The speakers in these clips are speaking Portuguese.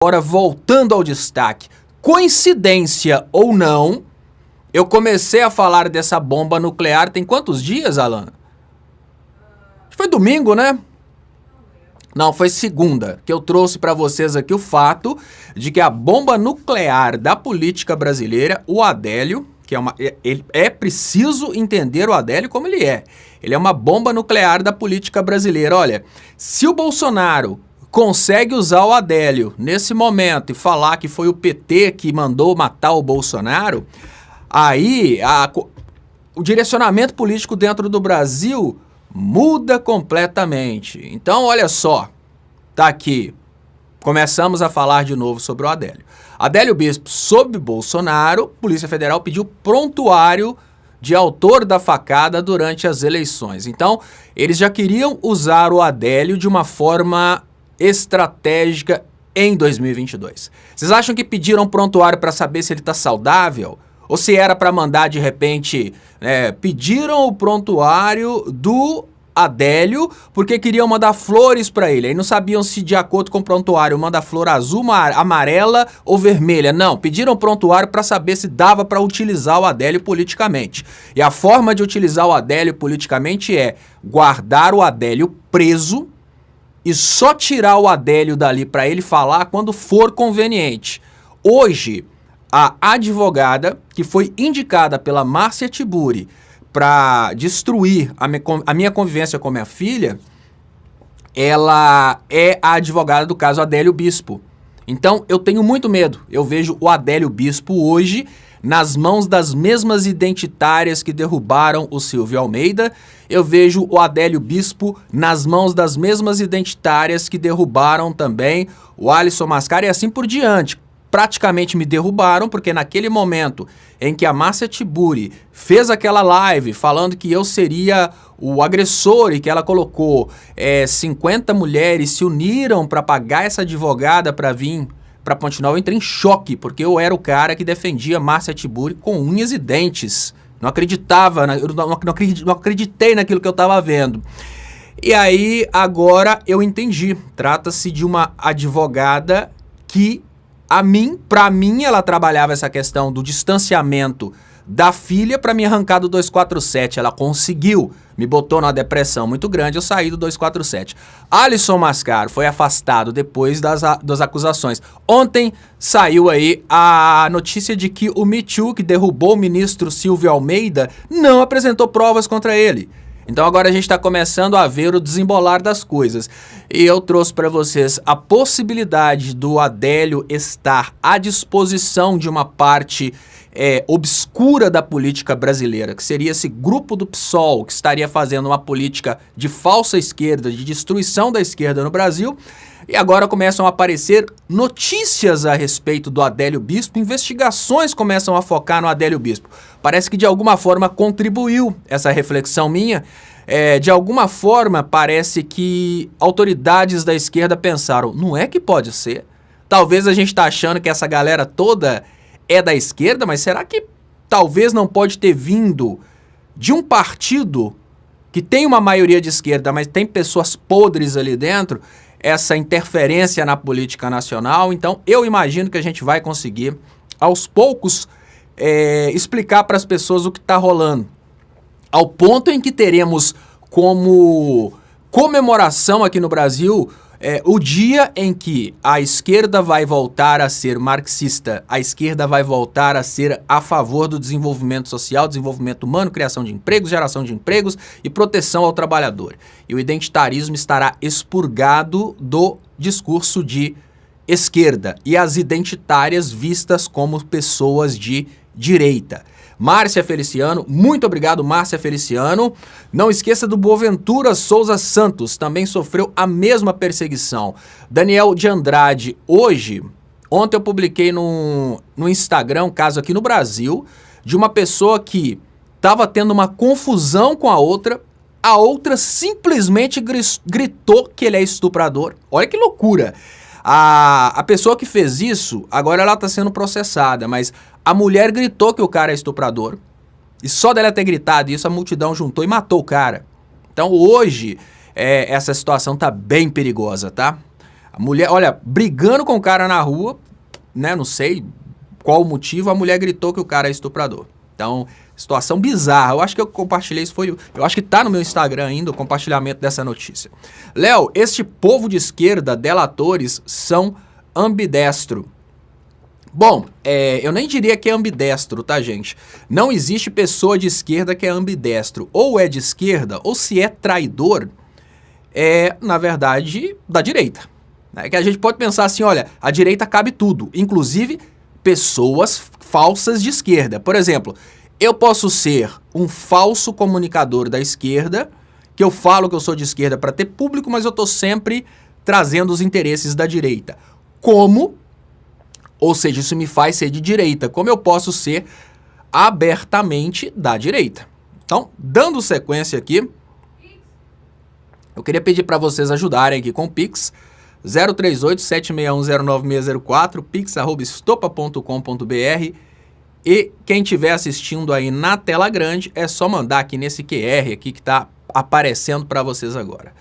Agora, voltando ao destaque, coincidência ou não, eu comecei a falar dessa bomba nuclear tem quantos dias, Alan? Foi domingo, né? Não, foi segunda, que eu trouxe para vocês aqui o fato de que a bomba nuclear da política brasileira, o Adélio, que é preciso entender o Adélio como ele é. Ele é uma bomba nuclear da política brasileira. Olha, se o Bolsonaro consegue usar o Adélio nesse momento e falar que foi o PT que mandou matar o Bolsonaro, aí o direcionamento político dentro do Brasil muda completamente. Então, olha só, tá aqui. Começamos a falar de novo sobre o Adélio. Adélio Bispo, sob Bolsonaro, Polícia Federal pediu prontuário de autor da facada durante as eleições. Então, eles já queriam usar o Adélio de uma forma estratégica em 2022. Vocês acham que pediram prontuário para saber se ele está saudável? Ou se era para mandar de repente, pediram o prontuário do Adélio porque queriam mandar flores para ele. Aí não sabiam se de acordo com o prontuário manda flor azul, amarela ou vermelha. Não, pediram prontuário para saber se dava para utilizar o Adélio politicamente. E a forma de utilizar o Adélio politicamente é guardar o Adélio preso e só tirar o Adélio dali para ele falar quando for conveniente. Hoje, a advogada que foi indicada pela Márcia Tiburi para destruir a minha convivência com minha filha, ela é a advogada do caso Adélio Bispo. Então, eu tenho muito medo. Eu vejo o Adélio Bispo hoje nas mãos das mesmas identitárias que derrubaram o Silvio Almeida. Eu vejo o Adélio Bispo nas mãos das mesmas identitárias que derrubaram também o Alisson Mascaro e assim por diante. Praticamente me derrubaram, porque naquele momento em que a Márcia Tiburi fez aquela live falando que eu seria o agressor e que ela colocou 50 mulheres se uniram para pagar essa advogada para vir para Ponte-Nova, eu entrei em choque, porque eu era o cara que defendia Márcia Tiburi com unhas e dentes. Não acreditava, não acreditei naquilo que eu estava vendo. E aí, agora eu entendi. Trata-se de uma advogada que, para mim, ela trabalhava essa questão do distanciamento da filha para me arrancar do 247. Ela conseguiu, me botou numa depressão muito grande, eu saí do 247. Alisson Mascaro foi afastado depois das acusações. Ontem saiu aí a notícia de que o Me Too, que derrubou o ministro Silvio Almeida, não apresentou provas contra ele. Então agora a gente está começando a ver o desembolar das coisas. E eu trouxe para vocês a possibilidade do Adélio estar à disposição de uma parte obscura da política brasileira, que seria esse grupo do PSOL, que estaria fazendo uma política de falsa esquerda, de destruição da esquerda no Brasil. E agora começam a aparecer notícias a respeito do Adélio Bispo, investigações começam a focar no Adélio Bispo. Parece que de alguma forma contribuiu essa reflexão minha. De alguma forma parece que autoridades da esquerda pensaram, não é que pode ser? Talvez a gente está achando que essa galera toda é da esquerda, mas será que talvez não pode ter vindo de um partido que tem uma maioria de esquerda, mas tem pessoas podres ali dentro, essa interferência na política nacional? Então eu imagino que a gente vai conseguir, aos poucos, explicar para as pessoas o que está rolando. Ao ponto em que teremos como comemoração aqui no Brasil o dia em que a esquerda vai voltar a ser marxista, a esquerda vai voltar a ser a favor do desenvolvimento social, desenvolvimento humano, criação de empregos, geração de empregos e proteção ao trabalhador. E o identitarismo estará expurgado do discurso de esquerda e as identitárias vistas como pessoas de direita. Márcia Feliciano, muito obrigado, Márcia Feliciano. Não esqueça do Boaventura Souza Santos, também sofreu a mesma perseguição. Daniel de Andrade, ontem eu publiquei no Instagram um caso aqui no Brasil de uma pessoa que estava tendo uma confusão com a outra simplesmente gritou que ele é estuprador. Olha que loucura. A pessoa que fez isso, agora ela está sendo processada, mas a mulher gritou que o cara é estuprador. E só dela ter gritado isso, a multidão juntou e matou o cara. Então hoje, essa situação tá bem perigosa, tá? A mulher, olha, brigando com o cara na rua, né? Não sei qual o motivo, a mulher gritou que o cara é estuprador. Então, situação bizarra. Eu acho que eu compartilhei isso, eu acho que tá no meu Instagram ainda o compartilhamento dessa notícia. Léo, este povo de esquerda, delatores, são ambidestro. Bom, eu nem diria que é ambidestro, tá, gente? Não existe pessoa de esquerda que é ambidestro. Ou é de esquerda, ou se é traidor, na verdade, da direita. Que a gente pode pensar assim, olha, a direita cabe tudo, inclusive pessoas falsas de esquerda. Por exemplo, eu posso ser um falso comunicador da esquerda, que eu falo que eu sou de esquerda para ter público, mas eu tô sempre trazendo os interesses da direita. Ou seja, isso me faz ser de direita, como eu posso ser abertamente da direita. Então, dando sequência aqui, eu queria pedir para vocês ajudarem aqui com o Pix, 038-761-09604, pix@estopa.com.br. E quem estiver assistindo aí na tela grande, é só mandar aqui nesse QR aqui que está aparecendo para vocês agora.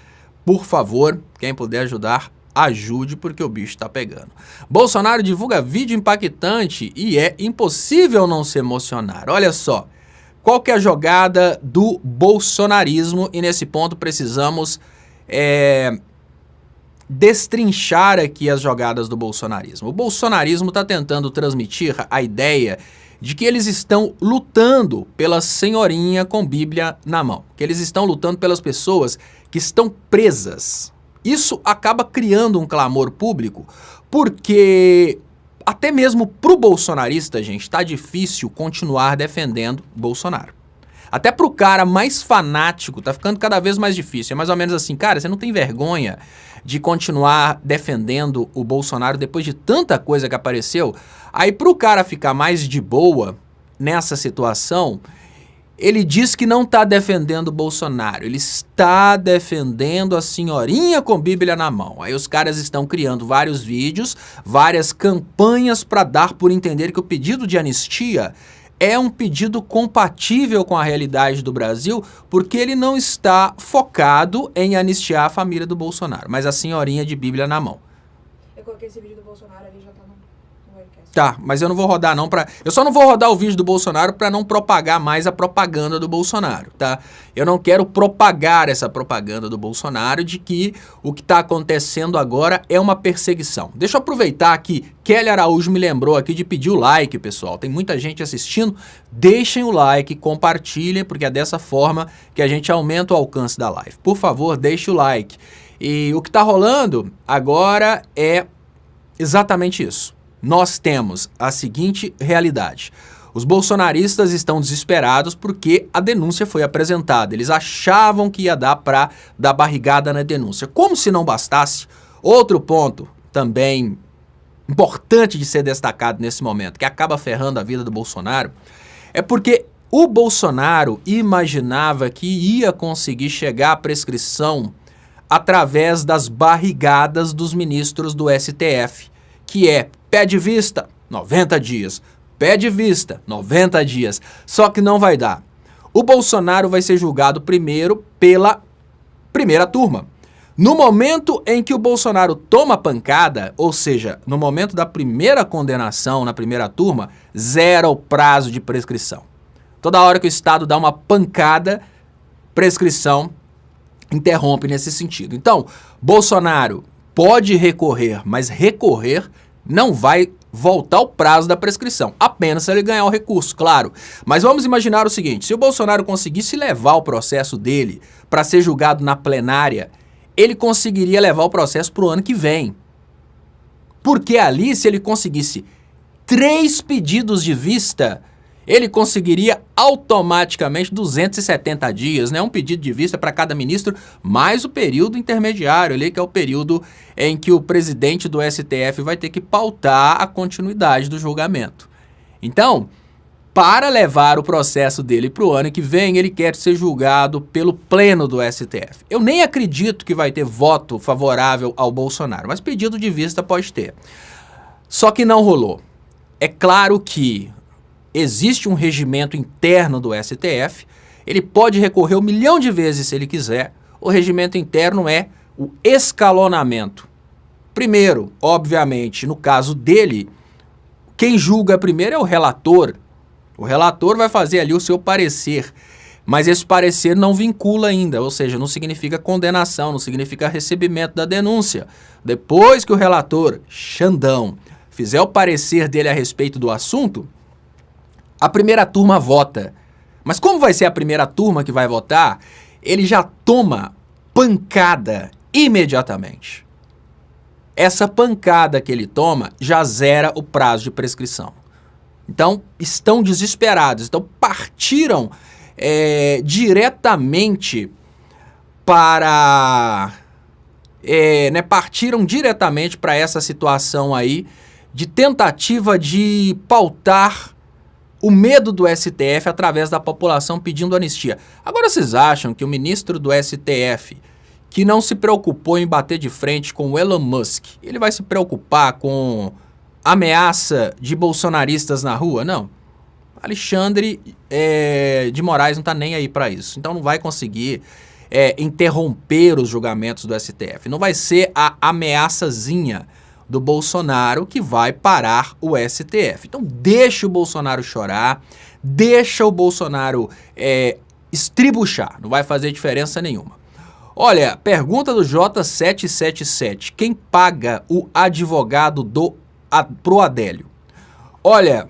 Por favor, quem puder ajudar, ajude, porque o bicho está pegando. Bolsonaro divulga vídeo impactante e é impossível não se emocionar. Olha só, qual que é a jogada do bolsonarismo? E nesse ponto precisamos destrinchar aqui as jogadas do bolsonarismo. O bolsonarismo está tentando transmitir a ideia de que eles estão lutando pela senhorinha com Bíblia na mão, que eles estão lutando pelas pessoas que estão presas. Isso acaba criando um clamor público, porque até mesmo pro bolsonarista, gente, tá difícil continuar defendendo Bolsonaro. Até pro cara mais fanático, tá ficando cada vez mais difícil. É mais ou menos assim, cara, você não tem vergonha de continuar defendendo o Bolsonaro depois de tanta coisa que apareceu? Aí pro cara ficar mais de boa nessa situação, ele diz que não tá defendendo o Bolsonaro, ele está defendendo a senhorinha com Bíblia na mão. Aí os caras estão criando vários vídeos, várias campanhas para dar por entender que o pedido de anistia é um pedido compatível com a realidade do Brasil, porque ele não está focado em anistiar a família do Bolsonaro, mas a senhorinha de Bíblia na mão. Eu coloquei esse vídeo do Bolsonaro ali, já tá no webcast. Tá, mas eu não vou rodar não pra... Eu só não vou rodar o vídeo do Bolsonaro para não propagar mais a propaganda do Bolsonaro, tá? Eu não quero propagar essa propaganda do Bolsonaro de que o que tá acontecendo agora é uma perseguição. Deixa eu aproveitar que Kelly Araújo me lembrou aqui de pedir o like, pessoal. Tem muita gente assistindo. Deixem o like, compartilhem, porque é dessa forma que a gente aumenta o alcance da live. Por favor, deixe o like. E o que tá rolando agora é exatamente isso. Nós temos a seguinte realidade. Os bolsonaristas estão desesperados porque a denúncia foi apresentada. Eles achavam que ia dar para dar barrigada na denúncia. Como se não bastasse, outro ponto também importante de ser destacado nesse momento, que acaba ferrando a vida do Bolsonaro, é porque o Bolsonaro imaginava que ia conseguir chegar à prescrição através das barrigadas dos ministros do STF, que é pé de vista, 90 dias. Pé de vista, 90 dias. Só que não vai dar. O Bolsonaro vai ser julgado primeiro pela primeira turma. No momento em que o Bolsonaro toma pancada, ou seja, no momento da primeira condenação na primeira turma, zera o prazo de prescrição. Toda hora que o Estado dá uma pancada, prescrição interrompe nesse sentido. Então, Bolsonaro pode recorrer, mas recorrer não vai voltar o prazo da prescrição, apenas se ele ganhar o recurso, claro. Mas vamos imaginar o seguinte, se o Bolsonaro conseguisse levar o processo dele para ser julgado na plenária, ele conseguiria levar o processo para o ano que vem. Porque ali, se ele conseguisse 3 pedidos de vista, ele conseguiria automaticamente 270 dias, né? Um pedido de vista para cada ministro, mais o período intermediário ali, que é o período em que o presidente do STF vai ter que pautar a continuidade do julgamento. Então, para levar o processo dele para o ano que vem, ele quer ser julgado pelo pleno do STF. Eu nem acredito que vai ter voto favorável ao Bolsonaro, mas pedido de vista pode ter. Só que não rolou. É claro que existe um regimento interno do STF, ele pode recorrer 1 milhão de vezes se ele quiser. O regimento interno é o escalonamento. Primeiro, obviamente, no caso dele, quem julga primeiro é o relator. O relator vai fazer ali o seu parecer, mas esse parecer não vincula ainda, ou seja, não significa condenação, não significa recebimento da denúncia. Depois que o relator, Xandão, fizer o parecer dele a respeito do assunto, a primeira turma vota. Mas como vai ser a primeira turma que vai votar, ele já toma pancada imediatamente. Essa pancada que ele toma já zera o prazo de prescrição. Então, estão desesperados. Então, partiram diretamente para... partiram diretamente para essa situação aí de tentativa de pautar o medo do STF através da população pedindo anistia. Agora, vocês acham que o ministro do STF, que não se preocupou em bater de frente com o Elon Musk, ele vai se preocupar com ameaça de bolsonaristas na rua? Não. Alexandre de Moraes não está nem aí para isso. Então não vai conseguir interromper os julgamentos do STF. Não vai ser a ameaçazinha do Bolsonaro que vai parar o STF. Então deixa o Bolsonaro chorar, deixa o Bolsonaro estribuchar. Não vai fazer diferença nenhuma. Olha, pergunta do J777. Quem paga o advogado pro Adélio? Olha,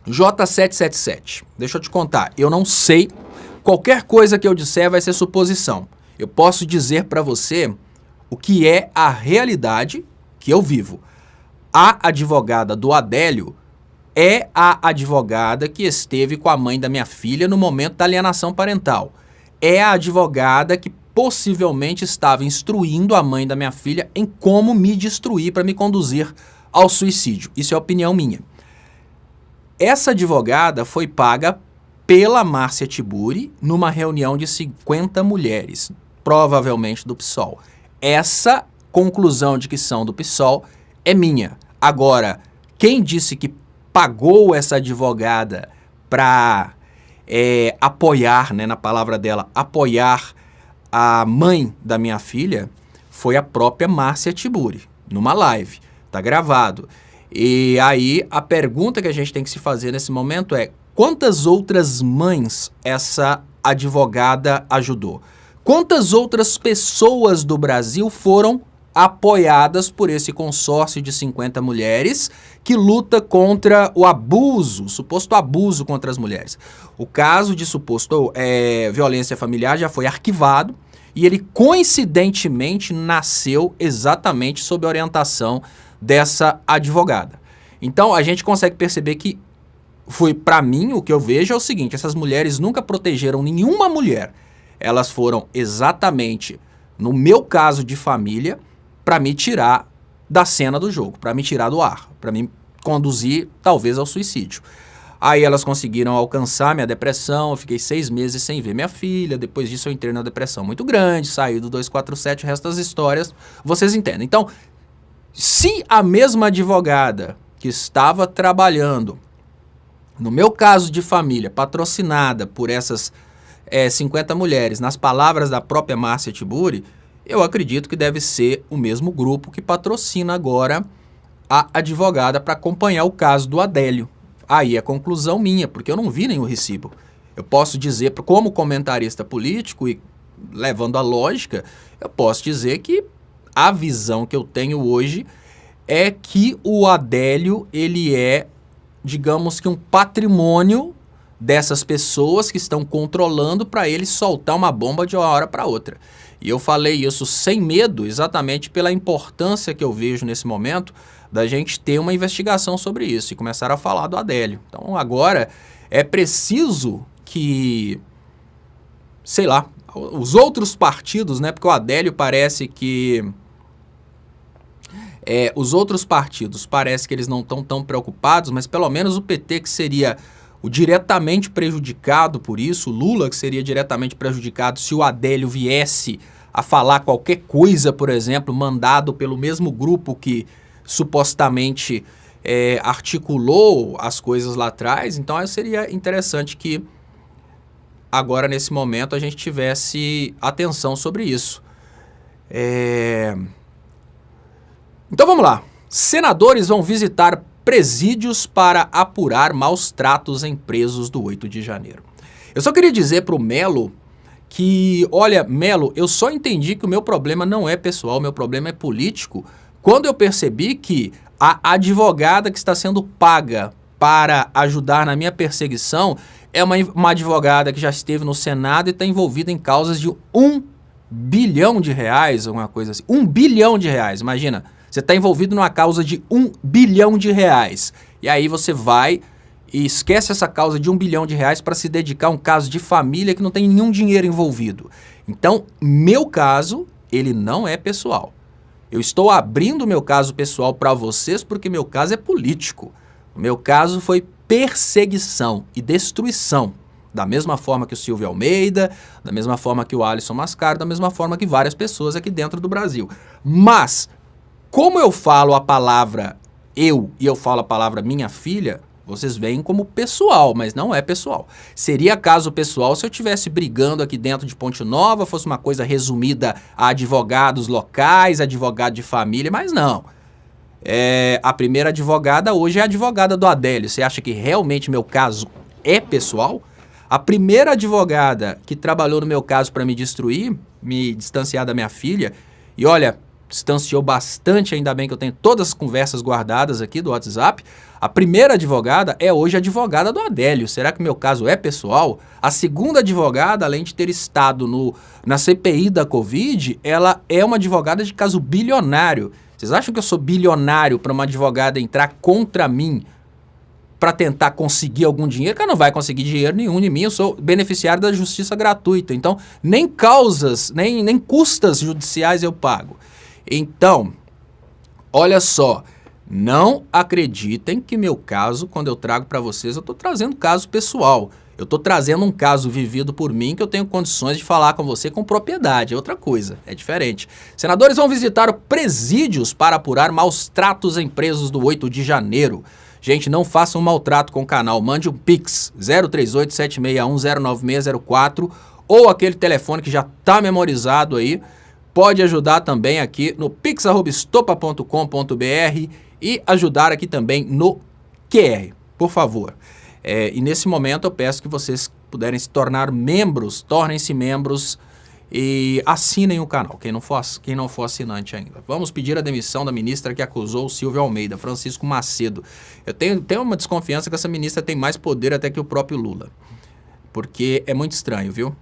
J777, deixa eu te contar, eu não sei, qualquer coisa que eu disser vai ser suposição. Eu posso dizer para você o que é a realidade que eu vivo. A advogada do Adélio é a advogada que esteve com a mãe da minha filha no momento da alienação parental. É a advogada que possivelmente estava instruindo a mãe da minha filha em como me destruir para me conduzir ao suicídio. Isso é opinião minha. Essa advogada foi paga pela Márcia Tiburi numa reunião de 50 mulheres, provavelmente do PSOL. Essa conclusão de que são do PSOL é minha. Agora, quem disse que pagou essa advogada para apoiar, na palavra dela, apoiar a mãe da minha filha, foi a própria Márcia Tiburi, numa live. Tá gravado. E aí, a pergunta que a gente tem que se fazer nesse momento é: quantas outras mães essa advogada ajudou? Quantas outras pessoas do Brasil foram apoiadas por esse consórcio de 50 mulheres que luta contra o abuso, o suposto abuso contra as mulheres? O caso de suposto violência familiar já foi arquivado e ele coincidentemente nasceu exatamente sob a orientação dessa advogada. Então a gente consegue perceber que para mim, o que eu vejo é o seguinte: essas mulheres nunca protegeram nenhuma mulher. Elas foram exatamente, no meu caso de família, para me tirar da cena do jogo, para me tirar do ar, para me conduzir talvez ao suicídio. Aí elas conseguiram alcançar minha depressão, eu fiquei 6 meses sem ver minha filha, depois disso eu entrei numa depressão muito grande, saí do 247, o resto das histórias, vocês entendem. Então, se a mesma advogada que estava trabalhando, no meu caso de família, patrocinada por essas 50 mulheres, nas palavras da própria Márcia Tiburi, eu acredito que deve ser o mesmo grupo que patrocina agora a advogada para acompanhar o caso do Adélio. Aí é conclusão minha, porque eu não vi nenhum recibo. Eu posso dizer, como comentarista político e levando a lógica, eu posso dizer que a visão que eu tenho hoje é que o Adélio, ele é, digamos que um patrimônio dessas pessoas que estão controlando para ele soltar uma bomba de uma hora para outra. E eu falei isso sem medo, exatamente pela importância que eu vejo nesse momento da gente ter uma investigação sobre isso e começar a falar do Adélio. Então agora é preciso que, sei lá, os outros partidos, porque o Adélio parece que... os outros partidos parece que eles não estão tão preocupados, mas pelo menos o PT, que seria o diretamente prejudicado por isso, o Lula, que seria diretamente prejudicado se o Adélio viesse a falar qualquer coisa, por exemplo, mandado pelo mesmo grupo que supostamente articulou as coisas lá atrás. Então seria interessante que agora, nesse momento, a gente tivesse atenção sobre isso. Então vamos lá. Senadores vão visitar presídios para apurar maus tratos em presos do 8 de janeiro. Eu só queria dizer pro Melo que, olha, Melo, eu só entendi que o meu problema não é pessoal, o meu problema é político, quando eu percebi que a advogada que está sendo paga para ajudar na minha perseguição é uma advogada que já esteve no Senado e está envolvida em causas de R$1 bilhão, alguma coisa assim. R$1 bilhão, imagina. Você está envolvido numa causa de R$1 bilhão. E aí você vai e esquece essa causa de R$1 bilhão para se dedicar a um caso de família que não tem nenhum dinheiro envolvido. Então, meu caso, ele não é pessoal. Eu estou abrindo meu caso pessoal para vocês porque meu caso é político. O meu caso foi perseguição e destruição. Da mesma forma que o Silvio Almeida, da mesma forma que o Alisson Mascaro, da mesma forma que várias pessoas aqui dentro do Brasil. Mas, como eu falo a palavra eu e eu falo a palavra minha filha, vocês veem como pessoal, mas não é pessoal. Seria caso pessoal se eu estivesse brigando aqui dentro de Ponte Nova, fosse uma coisa resumida a advogados locais, advogado de família, mas não. A primeira advogada hoje é a advogada do Adélio. Você acha que realmente meu caso é pessoal? A primeira advogada que trabalhou no meu caso para me destruir, me distanciar da minha filha, e olha, distanciou bastante, ainda bem que eu tenho todas as conversas guardadas aqui do WhatsApp. A primeira advogada é hoje a advogada do Adélio. Será que meu caso é pessoal? A segunda advogada, além de ter estado na CPI da Covid, ela é uma advogada de caso bilionário. Vocês acham que eu sou bilionário para uma advogada entrar contra mim para tentar conseguir algum dinheiro? Que ela não vai conseguir dinheiro nenhum de mim, eu sou beneficiário da justiça gratuita. Então, nem causas, nem custas judiciais eu pago. Então, olha só, não acreditem que meu caso, quando eu trago para vocês, eu estou trazendo caso pessoal. Eu estou trazendo um caso vivido por mim que eu tenho condições de falar com você com propriedade. É outra coisa, é diferente. Senadores vão visitar presídios para apurar maus tratos em presos do 8 de janeiro. Gente, não façam maltrato com o canal. Mande um Pix 038-761-09604 ou aquele telefone que já está memorizado aí. Pode ajudar também aqui no pix@estopa.com.br e ajudar aqui também no QR, por favor. E nesse momento eu peço que vocês puderem se tornar membros, tornem-se membros e assinem o canal, quem não for assinante ainda. Vamos pedir a demissão da ministra que acusou o Silvio Almeida, Francisco Macedo. Eu tenho uma desconfiança que essa ministra tem mais poder até que o próprio Lula, porque é muito estranho, viu?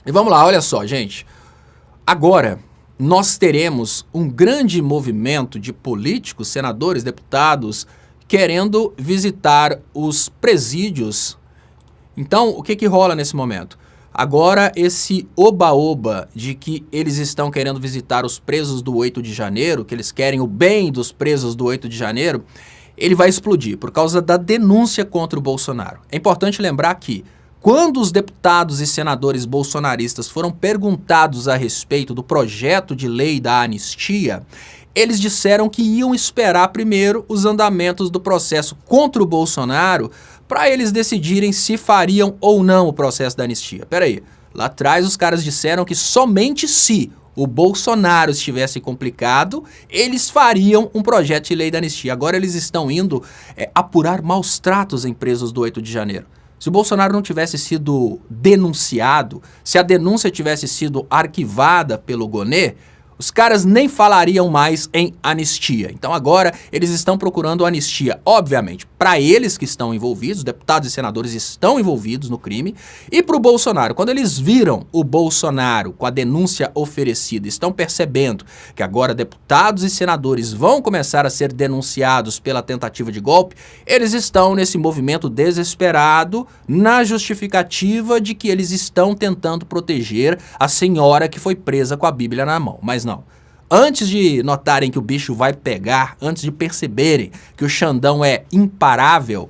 E vamos lá, olha só, gente. Agora, nós teremos um grande movimento de políticos, senadores, deputados, querendo visitar os presídios. Então, o que rola nesse momento? Agora, esse oba-oba de que eles estão querendo visitar os presos do 8 de janeiro, que eles querem o bem dos presos do 8 de janeiro, ele vai explodir por causa da denúncia contra o Bolsonaro. É importante lembrar que, quando os deputados e senadores bolsonaristas foram perguntados a respeito do projeto de lei da anistia, eles disseram que iam esperar primeiro os andamentos do processo contra o Bolsonaro para eles decidirem se fariam ou não o processo da anistia. Peraí, lá atrás os caras disseram que somente se o Bolsonaro estivesse complicado, eles fariam um projeto de lei da anistia. Agora eles estão indo apurar maus tratos em presos do 8 de janeiro. Se o Bolsonaro não tivesse sido denunciado, se a denúncia tivesse sido arquivada pelo Gonê, os caras nem falariam mais em anistia. Então agora eles estão procurando anistia, obviamente, para eles que estão envolvidos, deputados e senadores estão envolvidos no crime, e para o Bolsonaro. Quando eles viram o Bolsonaro com a denúncia oferecida, estão percebendo que agora deputados e senadores vão começar a ser denunciados pela tentativa de golpe, eles estão nesse movimento desesperado, na justificativa de que eles estão tentando proteger a senhora que foi presa com a Bíblia na mão. Mas não. Antes de notarem que o bicho vai pegar, antes de perceberem que o Xandão é imparável,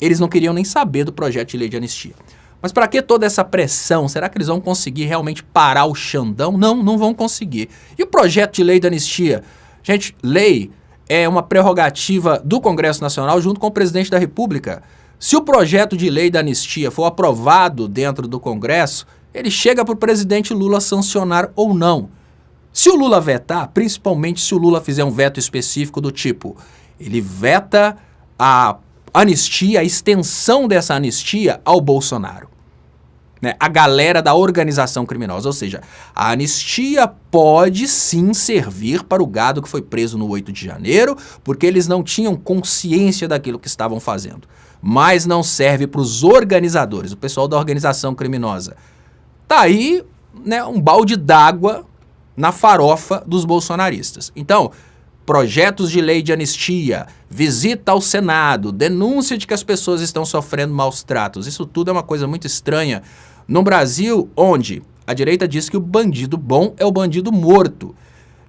eles não queriam nem saber do projeto de lei de anistia. Mas para que toda essa pressão? Será que eles vão conseguir realmente parar o Xandão? Não, não vão conseguir. E o projeto de lei de anistia? Gente, lei é uma prerrogativa do Congresso Nacional junto com o presidente da República. Se o projeto de lei da anistia for aprovado dentro do Congresso, ele chega para o presidente Lula sancionar ou não. Se o Lula vetar, principalmente se o Lula fizer um veto específico do tipo, ele veta a anistia, a extensão dessa anistia ao Bolsonaro, né? A galera da organização criminosa, ou seja, a anistia pode sim servir para o gado que foi preso no 8 de janeiro, porque eles não tinham consciência daquilo que estavam fazendo, mas não serve para os organizadores, o pessoal da organização criminosa. Tá aí, né, um balde d'água na farofa dos bolsonaristas. Então, projetos de lei de anistia, visita ao Senado, denúncia de que as pessoas estão sofrendo maus tratos. Isso tudo é uma coisa muito estranha num Brasil onde a direita diz que o bandido bom é o bandido morto.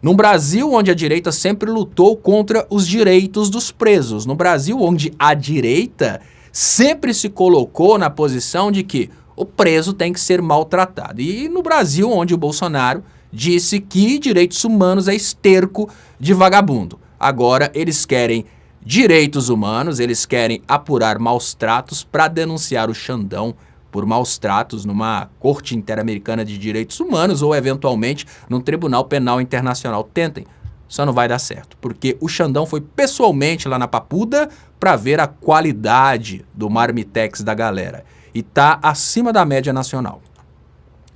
Num Brasil onde a direita sempre lutou contra os direitos dos presos. Num Brasil onde a direita sempre se colocou na posição de que o preso tem que ser maltratado. E no Brasil onde o Bolsonaro disse que direitos humanos é esterco de vagabundo. Agora eles querem direitos humanos, eles querem apurar maus tratos para denunciar o Xandão por maus tratos numa corte interamericana de direitos humanos ou eventualmente num tribunal penal internacional. Tentem, só não vai dar certo, porque o Xandão foi pessoalmente lá na Papuda para ver a qualidade do marmitex da galera e tá acima da média nacional.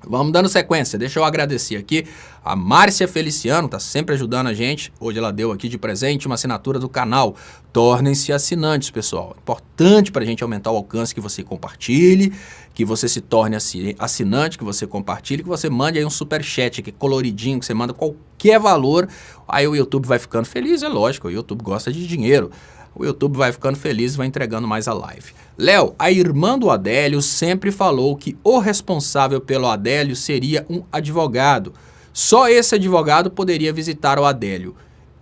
Vamos dando sequência, deixa eu agradecer aqui a Márcia Feliciano, tá sempre ajudando a gente. Hoje ela deu aqui de presente uma assinatura do canal. Tornem-se assinantes, pessoal. Importante pra gente aumentar o alcance, que você compartilhe, que você se torne assinante, que você compartilhe, que você mande aí um superchat aqui coloridinho, que você manda qualquer valor. Aí o YouTube vai ficando feliz, é lógico, o YouTube gosta de dinheiro. O YouTube vai ficando feliz e vai entregando mais a live. Léo, a irmã do Adélio sempre falou que o responsável pelo Adélio seria um advogado. Só esse advogado poderia visitar o Adélio.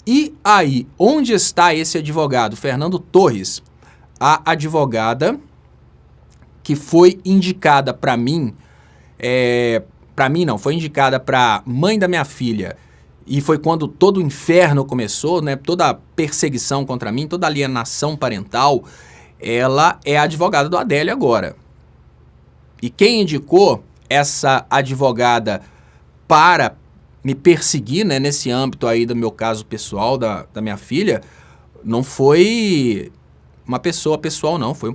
E aí, onde está esse advogado? Fernando Torres, a advogada que foi indicada para mim, foi indicada para mãe da minha filha, e foi quando todo o inferno começou, né? Toda a perseguição contra mim, toda a alienação parental, ela é a advogada do Adélio agora. E quem indicou essa advogada para me perseguir, né, nesse âmbito aí do meu caso pessoal, da minha filha, não foi uma pessoa pessoal, não. Foi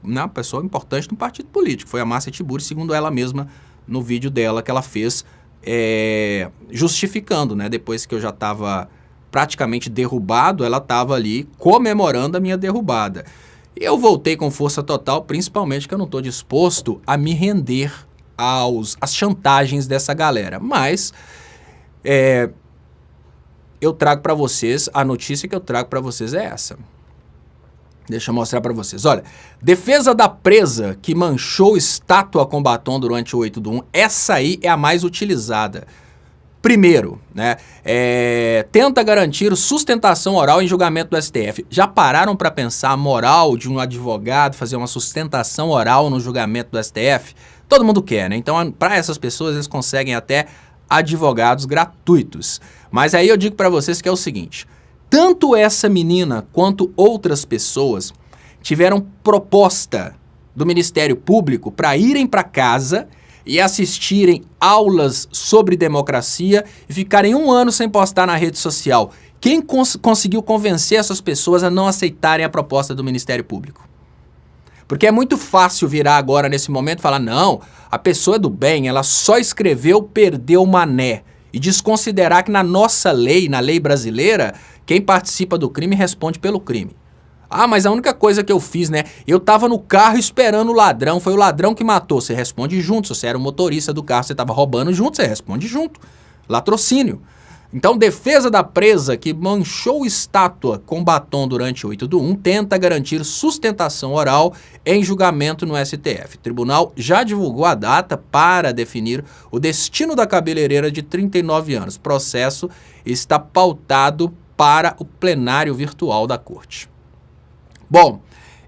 uma pessoa importante de um partido político. Foi a Márcia Tiburi, segundo ela mesma, no vídeo dela que ela fez, justificando, né? Depois que eu já estava praticamente derrubado, ela estava ali comemorando a minha derrubada. Eu voltei com força total, principalmente que eu não estou disposto a me render às chantagens dessa galera. Mas eu trago para vocês, a notícia que eu trago para vocês é essa. Deixa eu mostrar para vocês. Olha, defesa da presa que manchou estátua com batom durante o 8 do 1. Essa aí é a mais utilizada. Primeiro, né, tenta garantir sustentação oral em julgamento do STF. Já pararam para pensar a moral de um advogado fazer uma sustentação oral no julgamento do STF? Todo mundo quer, né? Então, para essas pessoas, eles conseguem até advogados gratuitos. Mas aí eu digo para vocês que é o seguinte: tanto essa menina quanto outras pessoas tiveram proposta do Ministério Público para irem para casa e assistirem aulas sobre democracia e ficarem 1 ano sem postar na rede social. Quem conseguiu convencer essas pessoas a não aceitarem a proposta do Ministério Público? Porque é muito fácil virar agora nesse momento e falar, não, a pessoa é do bem, ela só escreveu, perdeu mané. E desconsiderar que na nossa lei, na lei brasileira, quem participa do crime responde pelo crime. Ah, mas a única coisa que eu fiz, né? Eu tava no carro esperando o ladrão, foi o ladrão que matou. Você responde junto. Se você era o motorista do carro, você tava roubando junto, você responde junto. Latrocínio. Então, defesa da presa que manchou estátua com batom durante o 8 do 1 tenta garantir sustentação oral em julgamento no STF. O tribunal já divulgou a data para definir o destino da cabeleireira de 39 anos. O processo está pautado para o plenário virtual da corte. Bom,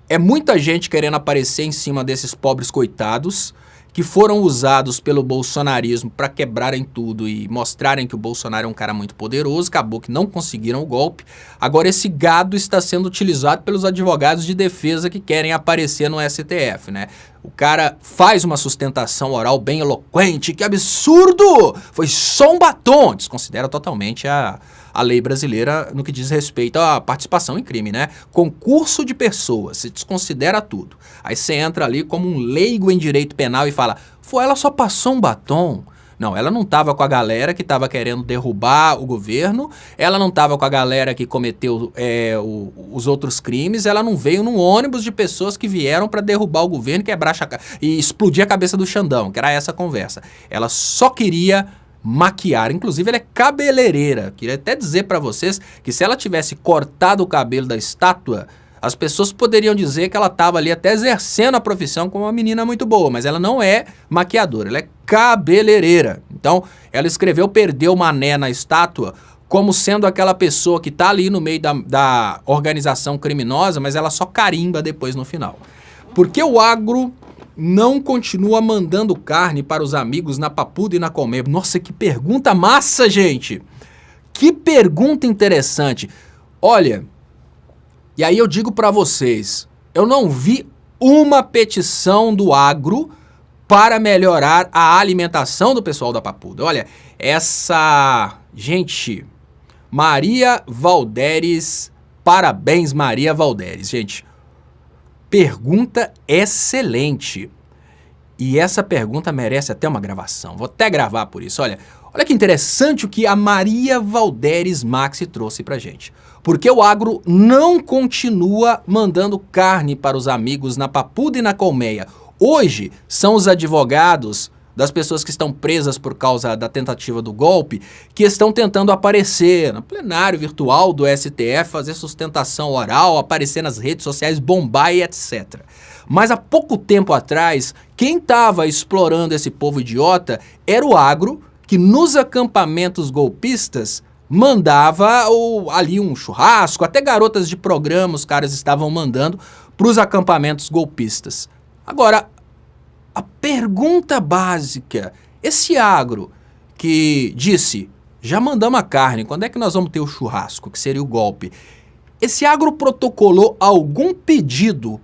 é muita gente querendo aparecer em cima desses pobres coitados que foram usados pelo bolsonarismo para quebrarem tudo e mostrarem que o Bolsonaro é um cara muito poderoso, acabou que não conseguiram o golpe. Agora esse gado está sendo utilizado pelos advogados de defesa que querem aparecer no STF, né? O cara faz uma sustentação oral bem eloquente, que absurdo! Foi só um batom! Desconsidera totalmente a lei brasileira no que diz respeito à participação em crime, né? Concurso de pessoas, se desconsidera tudo. Aí você entra ali como um leigo em direito penal e fala, ela só passou um batom. Não, ela não estava com a galera que estava querendo derrubar o governo, ela não estava com a galera que cometeu os outros crimes, ela não veio num ônibus de pessoas que vieram para derrubar o governo, quebrar e explodir a cabeça do Xandão, que era essa conversa. Ela só queria maquiar, inclusive ela é cabeleireira. Queria até dizer para vocês que se ela tivesse cortado o cabelo da estátua, as pessoas poderiam dizer que ela estava ali até exercendo a profissão como uma menina muito boa, mas ela não é maquiadora, ela é cabeleireira. Então, ela escreveu perdeu mané na estátua como sendo aquela pessoa que está ali no meio da organização criminosa, mas ela só carimba depois no final. Porque o agro não continua mandando carne para os amigos na Papuda e na Colmeia? Nossa, que pergunta massa, gente! Que pergunta interessante. Olha, e aí eu digo para vocês, eu não vi uma petição do agro para melhorar a alimentação do pessoal da Papuda. Olha, gente, Maria Valderes, parabéns Maria Valderes, gente. Pergunta excelente. E essa pergunta merece até uma gravação. Vou até gravar por isso. Olha que interessante o que a Maria Valderes Maxi trouxe pra gente. Porque o agro não continua mandando carne para os amigos na Papuda e na Colmeia. Hoje são os advogados das pessoas que estão presas por causa da tentativa do golpe, que estão tentando aparecer no plenário virtual do STF, fazer sustentação oral, aparecer nas redes sociais, bombar e etc. Mas há pouco tempo atrás, quem estava explorando esse povo idiota era o agro, que nos acampamentos golpistas mandava ali um churrasco, até garotas de programa os caras estavam mandando para os acampamentos golpistas. Agora, a pergunta básica, esse agro que disse, já mandamos a carne, quando é que nós vamos ter o churrasco, que seria o golpe? Esse agro protocolou algum pedido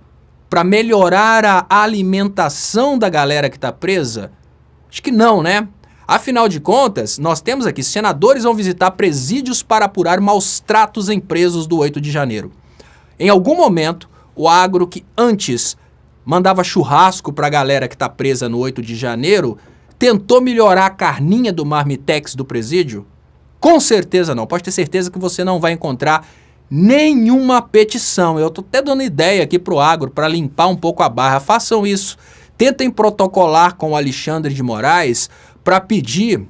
para melhorar a alimentação da galera que está presa? Acho que não, né? Afinal de contas, nós temos aqui, senadores vão visitar presídios para apurar maus tratos em presos do 8 de janeiro. Em algum momento, o agro que antes mandava churrasco para a galera que está presa no 8 de janeiro, tentou melhorar a carninha do marmitex do presídio? Com certeza não. Pode ter certeza que você não vai encontrar nenhuma petição. Eu estou até dando ideia aqui para o agro, para limpar um pouco a barra. Façam isso. Tentem protocolar com o Alexandre de Moraes para pedir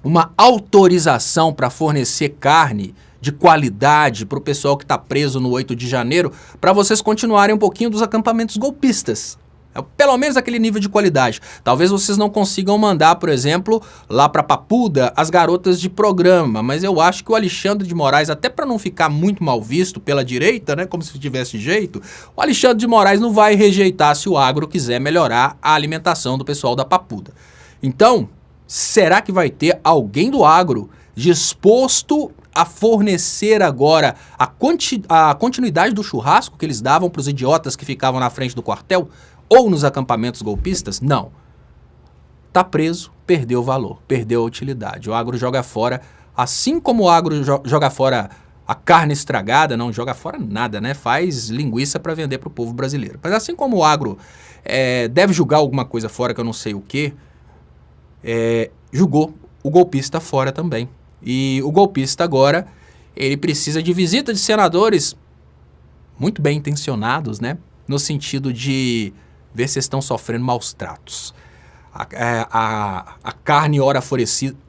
uma autorização para fornecer carne de qualidade para o pessoal que está preso no 8 de janeiro, para vocês continuarem um pouquinho dos acampamentos golpistas. Pelo menos aquele nível de qualidade. Talvez vocês não consigam mandar, por exemplo, lá para Papuda, as garotas de programa, mas eu acho que o Alexandre de Moraes, até para não ficar muito mal visto pela direita, né, como se tivesse jeito, o Alexandre de Moraes não vai rejeitar se o agro quiser melhorar a alimentação do pessoal da Papuda. Então, será que vai ter alguém do agro disposto a fornecer agora a continuidade do churrasco que eles davam para os idiotas que ficavam na frente do quartel ou nos acampamentos golpistas? Não. Tá preso, perdeu o valor, perdeu a utilidade. O agro joga fora, assim como o agro joga fora a carne estragada, não joga fora nada, né? Faz linguiça para vender para o povo brasileiro. Mas assim como o agro deve julgar alguma coisa fora que eu não sei o que, julgou o golpista fora também. E o golpista agora, ele precisa de visita de senadores muito bem intencionados, né? No sentido de ver se estão sofrendo maus tratos. A carne ora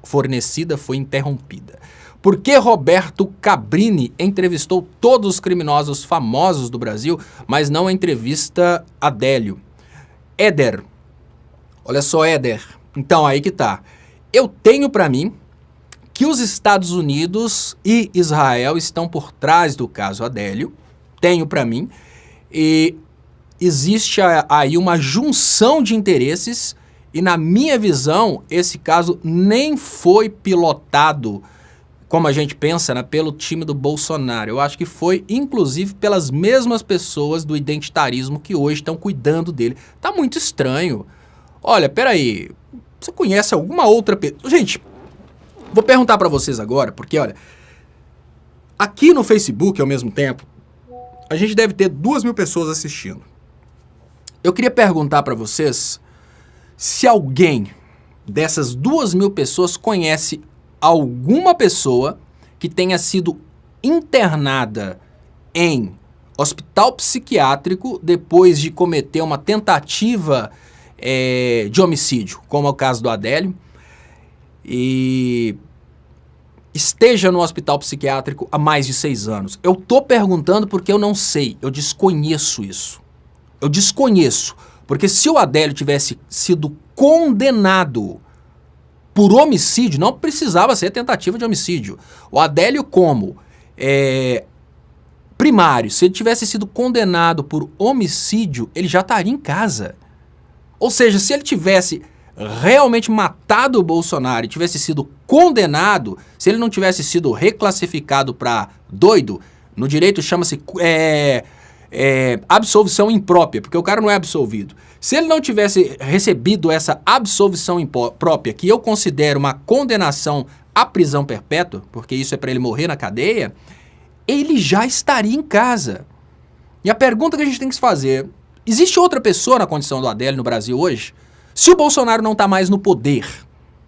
fornecida foi interrompida. Por que Roberto Cabrini entrevistou todos os criminosos famosos do Brasil, mas não entrevista Adélio? Éder. Olha só, Éder. Então, aí que tá. Eu tenho para mim que os Estados Unidos e Israel estão por trás do caso Adélio. Tenho para mim. E existe aí uma junção de interesses E na minha visão, esse caso nem foi pilotado, como a gente pensa, né, pelo time do Bolsonaro. Eu acho que foi, inclusive, pelas mesmas pessoas do identitarismo que hoje estão cuidando dele. Tá muito estranho. Olha, peraí, você conhece alguma outra pessoa? Gente, vou perguntar pra vocês agora, porque, olha, aqui no Facebook, ao mesmo tempo, a gente deve ter 2.000 pessoas assistindo. Eu queria perguntar pra vocês se alguém dessas 2.000 pessoas conhece alguma pessoa que tenha sido internada em hospital psiquiátrico depois de cometer uma tentativa de homicídio, como é o caso do Adélio, e esteja no hospital psiquiátrico há mais de 6 anos. Eu tô perguntando porque eu não sei, eu desconheço isso. Eu desconheço, porque se o Adélio tivesse sido condenado por homicídio, não precisava ser tentativa de homicídio. O Adélio, como primário, se ele tivesse sido condenado por homicídio, ele já estaria em casa. Ou seja, se ele tivesse realmente matado o Bolsonaro e tivesse sido condenado, se ele não tivesse sido reclassificado para doido, no direito chama-se absolvição imprópria, porque o cara não é absolvido. Se ele não tivesse recebido essa absolvição imprópria, que eu considero uma condenação à prisão perpétua, porque isso é para ele morrer na cadeia, ele já estaria em casa. E a pergunta que a gente tem que se fazer, existe outra pessoa na condição do Adélio no Brasil hoje? Se o Bolsonaro não está mais no poder,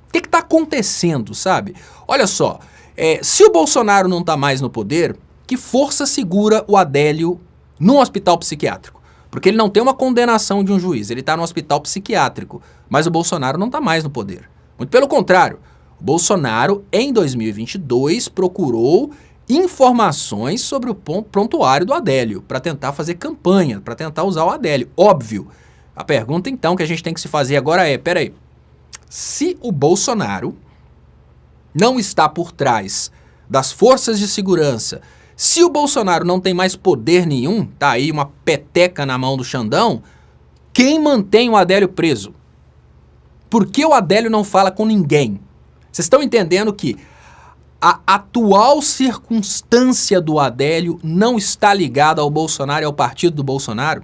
o que está acontecendo, sabe? Olha só, se o Bolsonaro não está mais no poder, que força segura o Adélio num hospital psiquiátrico? Porque ele não tem uma condenação de um juiz, ele está no hospital psiquiátrico, mas o Bolsonaro não está mais no poder. Muito pelo contrário, o Bolsonaro, em 2022, procurou informações sobre o prontuário do Adélio, para tentar fazer campanha, para tentar usar o Adélio. Óbvio. A pergunta, então, que a gente tem que se fazer agora é, peraí, se o Bolsonaro não está por trás das forças de segurança, se o Bolsonaro não tem mais poder nenhum, tá aí uma peteca na mão do Xandão, quem mantém o Adélio preso? Por que o Adélio não fala com ninguém? Vocês estão entendendo que a atual circunstância do Adélio não está ligada ao Bolsonaro e ao partido do Bolsonaro?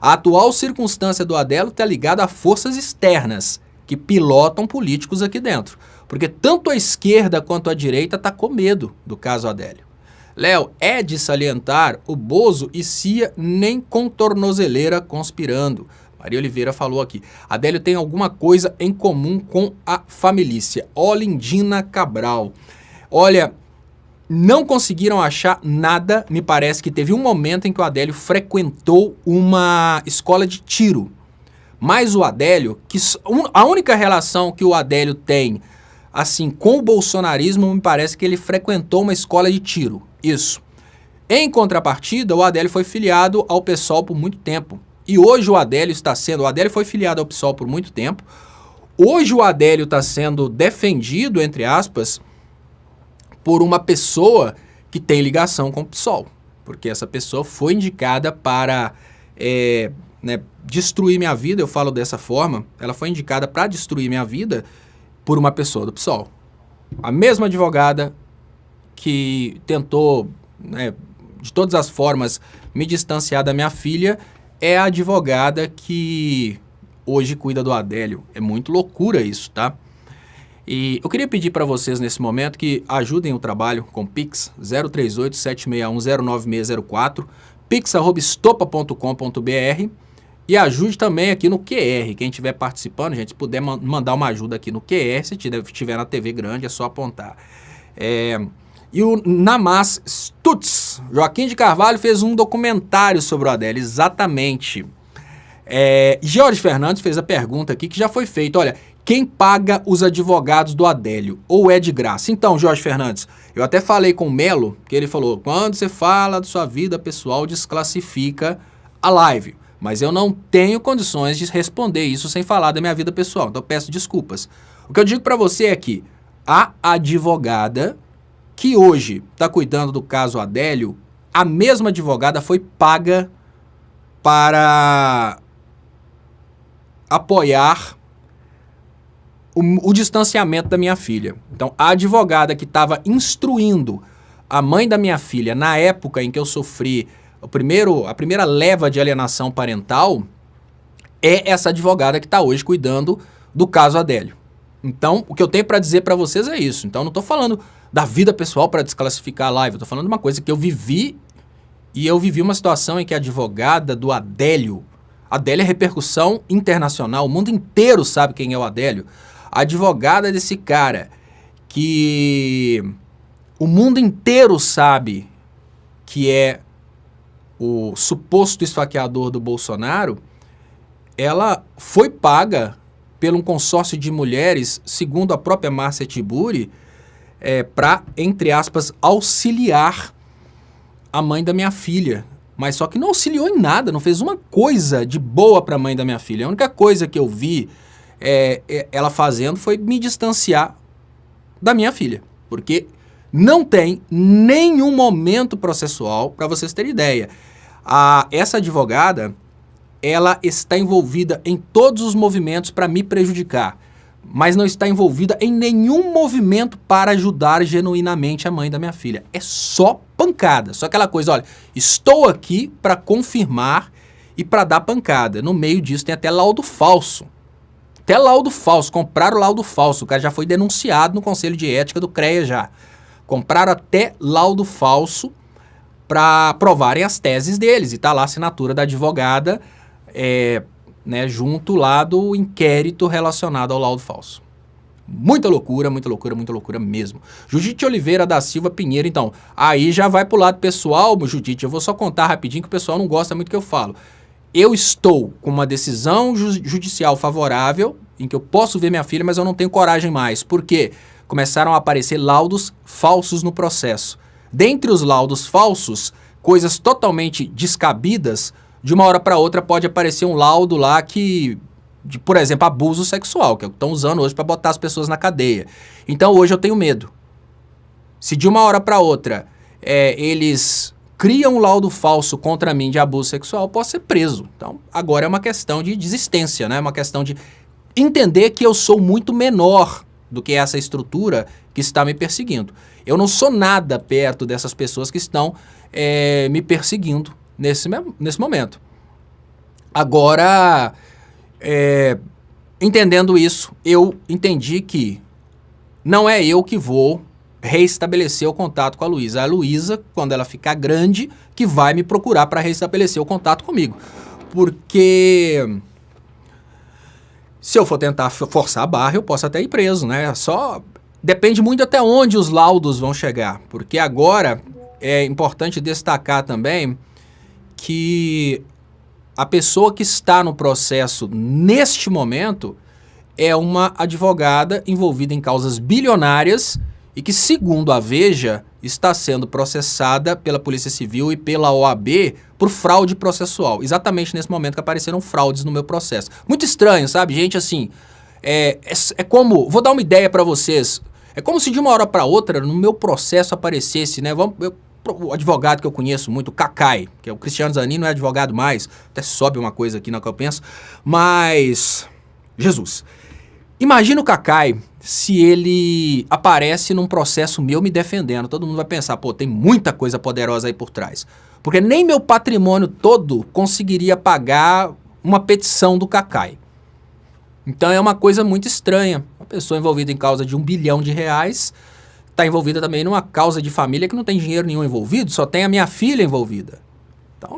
A atual circunstância do Adélio está ligada a forças externas que pilotam políticos aqui dentro. Porque tanto a esquerda quanto a direita está com medo do caso Adélio. Léo, é de salientar, o Bozo e Cia nem com tornozeleira conspirando. Maria Oliveira falou aqui. Adélio tem alguma coisa em comum com a família. Olindina Cabral. Olha, não conseguiram achar nada. Me parece que teve um momento em que o Adélio frequentou uma escola de tiro. Mas o Adélio, a única relação que o Adélio tem assim com o bolsonarismo, me parece que ele frequentou uma escola de tiro. Isso. Em contrapartida, o Adélio foi filiado ao PSOL por muito tempo. E hoje o Adélio foi filiado ao PSOL por muito tempo. Hoje o Adélio está sendo defendido, entre aspas, por uma pessoa que tem ligação com o PSOL. Porque essa pessoa foi indicada para destruir minha vida, eu falo dessa forma. Ela foi indicada para destruir minha vida por uma pessoa do PSOL. A mesma advogada que tentou, de todas as formas, me distanciar da minha filha, é a advogada que hoje cuida do Adélio. É muito loucura isso, tá? E eu queria pedir para vocês nesse momento que ajudem o trabalho com Pix 038-761-09604, pix@estopa.com.br, e ajude também aqui no QR. Quem estiver participando, gente, se puder mandar uma ajuda aqui no QR, se estiver na TV grande, é só apontar. E o Namas Stutz, Joaquim de Carvalho, fez um documentário sobre o Adélio, exatamente. Jorge Fernandes fez a pergunta aqui, que já foi feita. Olha, quem paga os advogados do Adélio? Ou é de graça? Então, Jorge Fernandes, eu até falei com o Melo, que ele falou, quando você fala da sua vida pessoal, desclassifica a live. Mas eu não tenho condições de responder isso sem falar da minha vida pessoal, então eu peço desculpas. O que eu digo para você é que a advogada que hoje está cuidando do caso Adélio, a mesma advogada foi paga para apoiar o distanciamento da minha filha. Então, a advogada que estava instruindo a mãe da minha filha na época em que eu sofri a primeira leva de alienação parental é essa advogada que está hoje cuidando do caso Adélio. Então, o que eu tenho para dizer para vocês é isso. Então, eu não estou falando da vida pessoal para desclassificar a live, eu estou falando de uma coisa que eu vivi, e eu vivi uma situação em que a advogada do Adélio é repercussão internacional, o mundo inteiro sabe quem é o Adélio. A advogada desse cara, que o mundo inteiro sabe que é o suposto esfaqueador do Bolsonaro, ela foi paga por um consórcio de mulheres, segundo a própria Márcia Tiburi, para, entre aspas, auxiliar a mãe da minha filha. Mas só que não auxiliou em nada, não fez uma coisa de boa para a mãe da minha filha. A única coisa que eu vi ela fazendo foi me distanciar da minha filha. Porque não tem nenhum momento processual, para vocês terem ideia. Essa advogada, ela está envolvida em todos os movimentos para me prejudicar, mas não está envolvida em nenhum movimento para ajudar genuinamente a mãe da minha filha. É só pancada, só aquela coisa, olha, estou aqui para confirmar e para dar pancada. No meio disso tem até laudo falso. Até laudo falso, compraram laudo falso, o cara já foi denunciado no Conselho de Ética do CREA já. Compraram até laudo falso para provarem as teses deles, e tá lá a assinatura da advogada, né, junto lá do inquérito relacionado ao laudo falso. Muita loucura, muita loucura, muita loucura mesmo. Judite Oliveira da Silva Pinheiro, então, aí já vai pro lado pessoal, Judite, eu vou só contar rapidinho que o pessoal não gosta muito que eu falo. Eu estou com uma decisão judicial favorável, em que eu posso ver minha filha, mas eu não tenho coragem mais. Por quê? Começaram a aparecer laudos falsos no processo. Dentre os laudos falsos, coisas totalmente descabidas, de uma hora para outra pode aparecer um laudo lá de, por exemplo, abuso sexual, que é o que estão usando hoje para botar as pessoas na cadeia. Então hoje eu tenho medo. Se de uma hora para outra eles criam um laudo falso contra mim de abuso sexual, eu posso ser preso. Então agora é uma questão de desistência, né? É uma questão de entender que eu sou muito menor do que essa estrutura que está me perseguindo. Eu não sou nada perto dessas pessoas que estão me perseguindo nesse momento. Agora, entendendo isso, eu entendi que não é eu que vou reestabelecer o contato com a Luísa. A Luísa, quando ela ficar grande, que vai me procurar para reestabelecer o contato comigo. Porque se eu for tentar forçar a barra, eu posso até ir preso, né? Só depende muito até onde os laudos vão chegar. Porque agora é importante destacar também que a pessoa que está no processo neste momento é uma advogada envolvida em causas bilionárias e que, segundo a Veja, está sendo processada pela Polícia Civil e pela OAB por fraude processual. Exatamente nesse momento que apareceram fraudes no meu processo. Muito estranho, sabe? Gente, assim, é como... Vou dar uma ideia para vocês. É como se de uma hora para outra, no meu processo aparecesse, né? O advogado que eu conheço muito, o Cacai, que é o Cristiano Zanin, não é advogado mais, até sobe uma coisa aqui na que eu penso, mas... Jesus. Imagina o Cacai se ele aparece num processo meu me defendendo. Todo mundo vai pensar, pô, tem muita coisa poderosa aí por trás. Porque nem meu patrimônio todo conseguiria pagar uma petição do Cacai. Então é uma coisa muito estranha. Uma pessoa envolvida em causa de R$1 bilhão está envolvida também numa causa de família que não tem dinheiro nenhum envolvido, só tem a minha filha envolvida. Então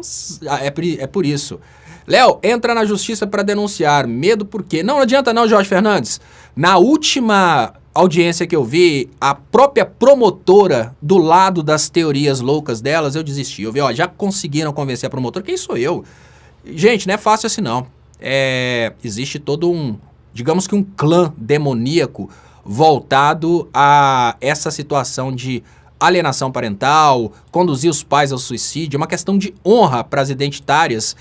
é por isso. Léo, entra na justiça para denunciar. Medo por quê? Não adianta não, Jorge Fernandes. Na última audiência que eu vi, a própria promotora, do lado das teorias loucas delas, eu desisti. Eu vi, ó, já conseguiram convencer a promotora. Quem sou eu? Gente, não é fácil assim não. Existe todo digamos que um clã demoníaco voltado a essa situação de alienação parental, conduzir os pais ao suicídio. É uma questão de honra para as identitárias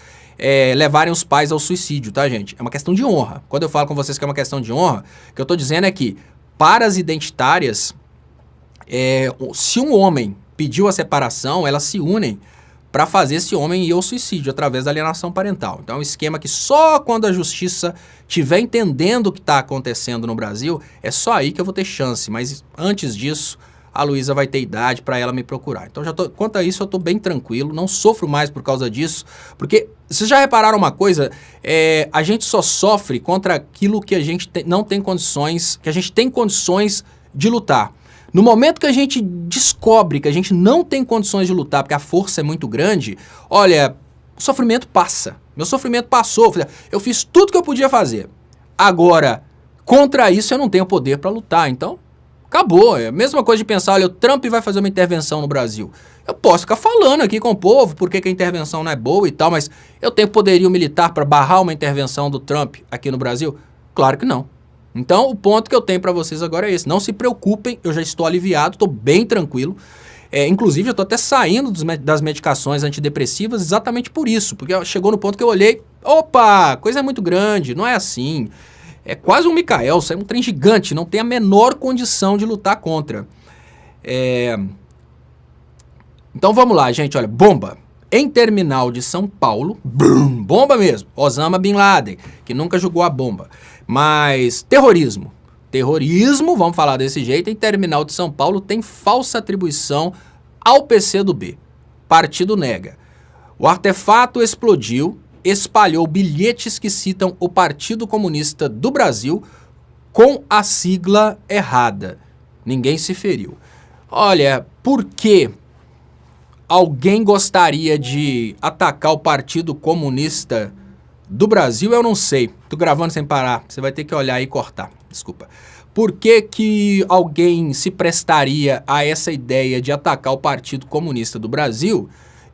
levarem os pais ao suicídio, tá, gente? É uma questão de honra. Quando eu falo com vocês que é uma questão de honra, o que eu tô dizendo é que, para as identitárias, se um homem pediu a separação, elas se unem para fazer esse homem ir ao suicídio através da alienação parental. Então é um esquema que só quando a justiça estiver entendendo o que está acontecendo no Brasil, é só aí que eu vou ter chance. Mas antes disso, a Luísa vai ter idade para ela me procurar. Então, quanto a isso, eu estou bem tranquilo, não sofro mais por causa disso, porque vocês já repararam uma coisa? A gente só sofre contra aquilo que a gente não tem condições, que a gente tem condições de lutar. No momento que a gente descobre que a gente não tem condições de lutar, porque a força é muito grande, olha, o sofrimento passa. Meu sofrimento passou. Eu fiz tudo que eu podia fazer. Agora, contra isso eu não tenho poder para lutar. Então, acabou. É a mesma coisa de pensar, olha, o Trump vai fazer uma intervenção no Brasil. Eu posso ficar falando aqui com o povo por que a intervenção não é boa e tal, mas eu tenho poderio militar para barrar uma intervenção do Trump aqui no Brasil? Claro que não. Então, o ponto que eu tenho para vocês agora é esse. Não se preocupem, eu já estou aliviado, estou bem tranquilo. Inclusive, eu estou até saindo das medicações antidepressivas exatamente por isso. Porque chegou no ponto que eu olhei, opa, coisa é muito grande, não é assim. É quase um Mikael, é um trem gigante, não tem a menor condição de lutar contra. Então, vamos lá, gente, olha, bomba. Em terminal de São Paulo, brum, bomba mesmo, Osama Bin Laden, que nunca jogou a bomba. Mas terrorismo, vamos falar desse jeito, em terminal de São Paulo tem falsa atribuição ao PCdoB. Partido nega. O artefato explodiu, espalhou bilhetes que citam o Partido Comunista do Brasil com a sigla errada. Ninguém se feriu. Olha, por que alguém gostaria de atacar o Partido Comunista do Brasil? Eu não sei. Tô gravando sem parar. Você vai ter que olhar e cortar. Desculpa. Por que alguém se prestaria a essa ideia de atacar o Partido Comunista do Brasil?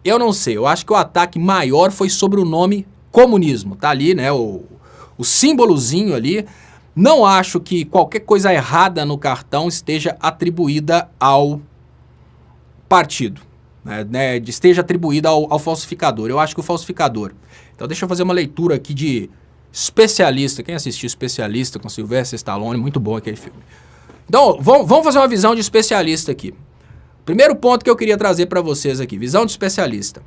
Eu não sei. Eu acho que o ataque maior foi sobre o nome comunismo. Tá ali, né? O símbolozinho ali. Não acho que qualquer coisa errada no cartão esteja atribuída ao partido. Esteja atribuída ao falsificador. Eu acho que o falsificador. Então deixa eu fazer uma leitura aqui de Especialista. Quem assistiu Especialista com Sylvester Stallone? Muito bom aquele filme. Então vamos fazer uma visão de especialista aqui. Primeiro ponto que eu queria trazer para vocês aqui. Visão de especialista.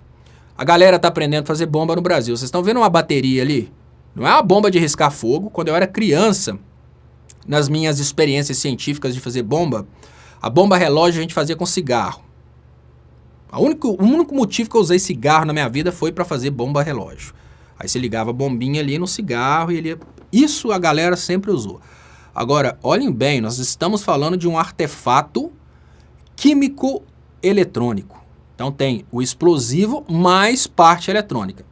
A galera tá aprendendo a fazer bomba no Brasil. Vocês estão vendo uma bateria ali? Não é uma bomba de riscar fogo. Quando eu era criança, nas minhas experiências científicas de fazer bomba, a bomba relógio a gente fazia com cigarro. O único motivo que eu usei cigarro na minha vida foi para fazer bomba relógio. Aí você ligava a bombinha ali no cigarro e ele... Isso a galera sempre usou. Agora, olhem bem, nós estamos falando de um artefato químico eletrônico. Então tem o explosivo mais parte eletrônica.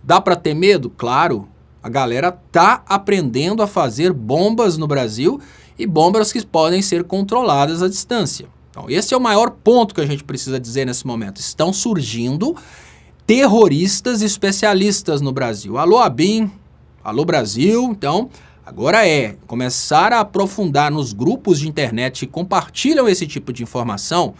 Dá para ter medo? Claro. A galera tá aprendendo a fazer bombas no Brasil e bombas que podem ser controladas à distância. Então, esse é o maior ponto que a gente precisa dizer nesse momento. Estão surgindo terroristas especialistas no Brasil. Alô, ABIN. Alô, Brasil. Então, agora começar a aprofundar nos grupos de internet que compartilham esse tipo de informação,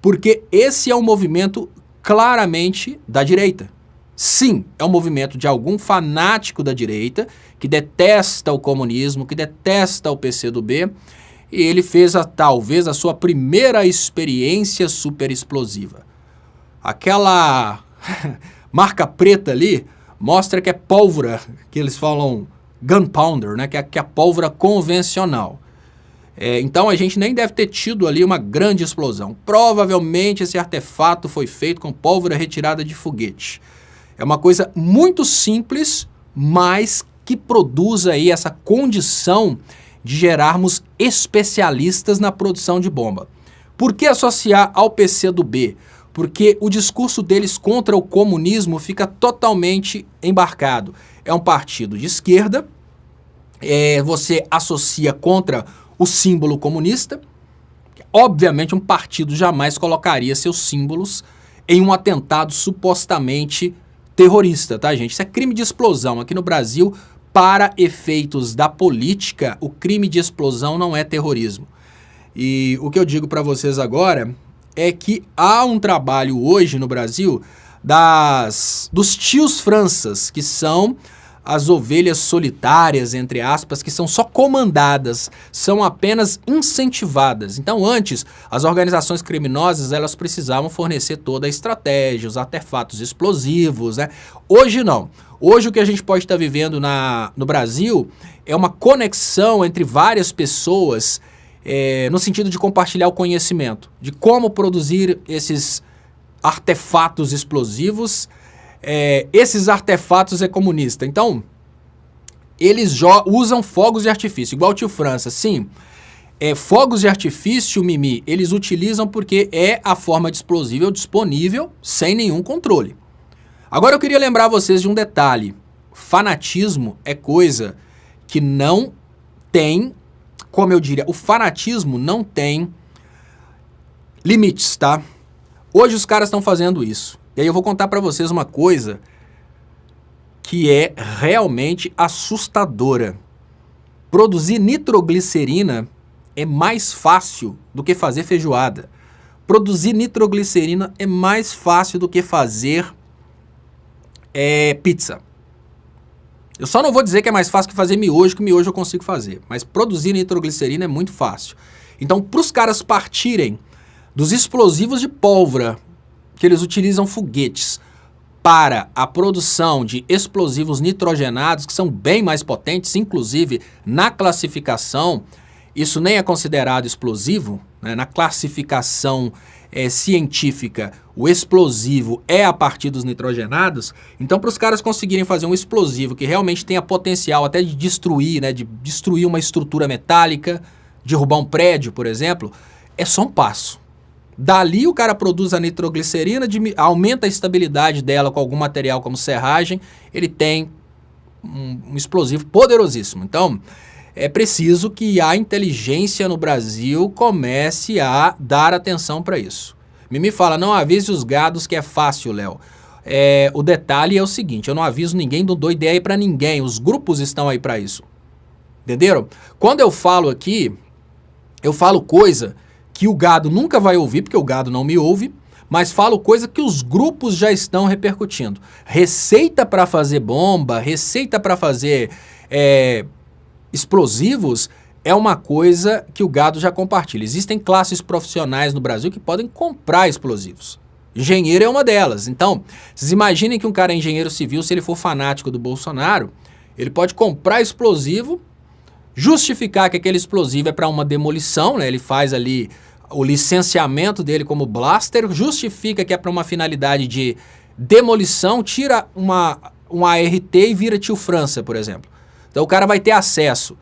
porque esse é um movimento claramente da direita. Sim, é um movimento de algum fanático da direita que detesta o comunismo, que detesta o PCdoB, e ele fez talvez a sua primeira experiência super explosiva. Aquela marca preta ali mostra que é pólvora, que eles falam gunpowder, né? Que é a pólvora convencional. Então a gente nem deve ter tido ali uma grande explosão. Provavelmente esse artefato foi feito com pólvora retirada de foguete. É uma coisa muito simples, mas que produz aí essa condição de gerarmos especialistas na produção de bomba. Por que associar ao PCdoB? Porque o discurso deles contra o comunismo fica totalmente embarcado. É um partido de esquerda, você associa contra o símbolo comunista. Obviamente um partido jamais colocaria seus símbolos em um atentado supostamente terrorista, tá, gente? Isso é crime de explosão. Aqui no Brasil, para efeitos da política, o crime de explosão não é terrorismo. E o que eu digo para vocês agora é que há um trabalho hoje no Brasil dos tios Franças, que são as ovelhas solitárias, entre aspas, que são só comandadas, são apenas incentivadas. Então, antes, as organizações criminosas, elas precisavam fornecer toda a estratégia, os artefatos explosivos, né? Hoje não. Hoje o que a gente pode estar vivendo no Brasil é uma conexão entre várias pessoas no sentido de compartilhar o conhecimento, de como produzir esses artefatos explosivos. Esses artefatos é comunista. Então, eles usam fogos de artifício, igual o tio França. Sim, fogos de artifício, Mimi, eles utilizam porque é a forma de explosivo disponível sem nenhum controle. Agora eu queria lembrar vocês de um detalhe. Fanatismo é coisa que não tem, como eu diria, o fanatismo não tem limites, tá? Hoje os caras estão fazendo isso. E aí eu vou contar para vocês uma coisa que é realmente assustadora. Produzir nitroglicerina é mais fácil do que fazer feijoada. Produzir nitroglicerina é mais fácil do que fazer pizza. Eu só não vou dizer que é mais fácil que fazer miojo, que miojo eu consigo fazer. Mas produzir nitroglicerina é muito fácil. Então, para os caras partirem dos explosivos de pólvora, que eles utilizam foguetes, para a produção de explosivos nitrogenados, que são bem mais potentes, inclusive na classificação, isso nem é considerado explosivo, né? Na classificação científica, o explosivo é a partir dos nitrogenados. Então, para os caras conseguirem fazer um explosivo que realmente tenha potencial até de destruir, né? De destruir uma estrutura metálica, derrubar um prédio, por exemplo, é só um passo. Dali o cara produz a nitroglicerina, aumenta a estabilidade dela com algum material como serragem, ele tem um explosivo poderosíssimo. Então, é preciso que a inteligência no Brasil comece a dar atenção para isso. Mimi fala, não avise os gados que é fácil, Léo. O detalhe é o seguinte, eu não aviso ninguém, não dou ideia para ninguém, os grupos estão aí para isso. Entenderam? Quando eu falo aqui, eu falo coisa que o gado nunca vai ouvir, porque o gado não me ouve, mas falo coisa que os grupos já estão repercutindo. Receita para fazer bomba, receita para fazer explosivos é uma coisa que o gado já compartilha. Existem classes profissionais no Brasil que podem comprar explosivos. Engenheiro é uma delas. Então, vocês imaginem que um cara é engenheiro civil, se ele for fanático do Bolsonaro, ele pode comprar explosivo, justificar que aquele explosivo é para uma demolição, né? Ele faz ali o licenciamento dele como blaster, justifica que é para uma finalidade de demolição, tira uma ART e vira tio França, por exemplo. Então o cara vai ter acesso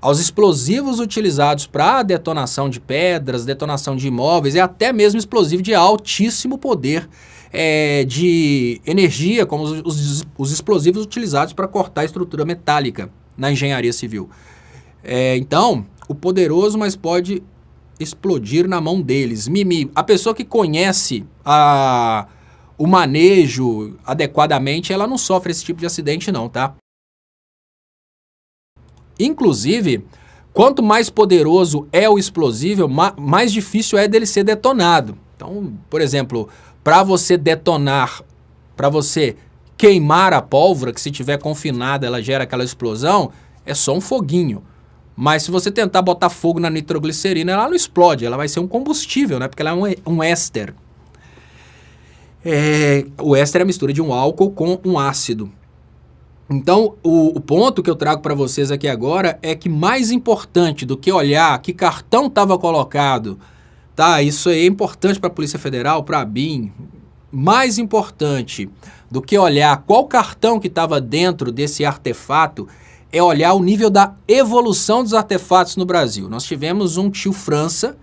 aos explosivos utilizados para detonação de pedras, detonação de imóveis e até mesmo explosivo de altíssimo poder de energia, como os explosivos utilizados para cortar a estrutura metálica na engenharia civil. Então, o poderoso, mas pode explodir na mão deles. Mimi, a pessoa que conhece o manejo adequadamente, ela não sofre esse tipo de acidente não, tá? Inclusive, quanto mais poderoso é o explosivo, mais difícil é dele ser detonado. Então, por exemplo, para você detonar, para você queimar a pólvora, que se tiver confinada ela gera aquela explosão, é só um foguinho. Mas se você tentar botar fogo na nitroglicerina, ela não explode, ela vai ser um combustível, né? Porque ela é um éster. O éster é a mistura de um álcool com um ácido. Então, o ponto que eu trago para vocês aqui agora é que mais importante do que olhar que cartão estava colocado, tá? Isso aí é importante para a Polícia Federal, para a ABIN. Mais importante do que olhar qual cartão que estava dentro desse artefato é olhar o nível da evolução dos artefatos no Brasil. Nós tivemos um tio França